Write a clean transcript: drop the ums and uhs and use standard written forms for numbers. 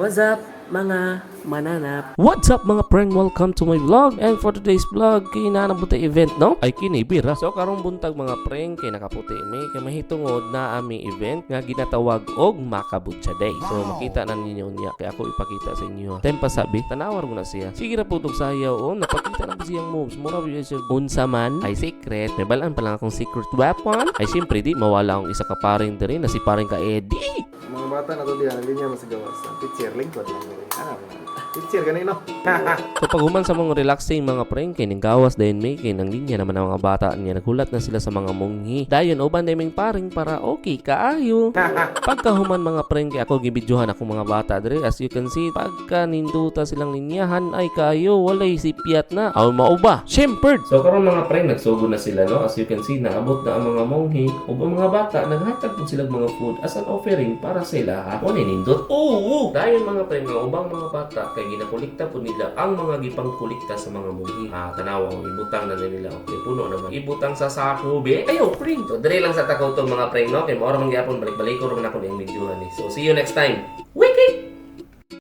What's up mga mananap? What's up mga preng? Welcome to my vlog. And for today's vlog, kinanang buta event, no? Ay kinibira. So karong buntag mga preng, kay nakaputi may mahitungod na aming event nga ginatawag og Makabutsa Day. So makita na ninyo niya, kaya ako ipakita sa inyo. Tempa sabi, tanawar mo na siya. Sige ra putog sayaw, napakita na ba siyang moves. Mura ba siya unsa man ay secret. May balaan pa lang akong secret weapon. Ay siyempre di mawala akong isa ka paring diri na si paring ka Eddie. Mga bata na to diyan, hindi niya masigawas. Teacher, lingkod lang rin. Ano? Teacher, kanino? So pag human sa mga relaxing mga preng, kay ning gawas dayon may kay nang linya naman ang mga bata niya, nagulat na sila sa mga munghi. Dayon uban daming paring para okay kaayo. Pagka human mga preng, kay ako gibidyohan akong mga bata dire, as you can see, pagka ninduta silang linyahan ay kaayo, walay sipiat na. Aw mauba. Shepherd. So karon mga preng, nagsugo na sila, no? As you can see, naabot na ang mga munghi ug ang mga bata naghatag pud sila mga food as an offering para sa ilaha. Mo nindot. Oo. Dayon mga preng, mga ubang mga bata kay ginakulikta po nila ang mga gipangkulikta sa mga munghi. Tanawa ang ibutang na nila. Okay, puno naman. Ibutang sa sako, be. Ayo, preng. So, dire lang sa takotong mga preng, no? Kay maura man gyapon balik-balik ko naman ako ning videohan ni. So, see you next time.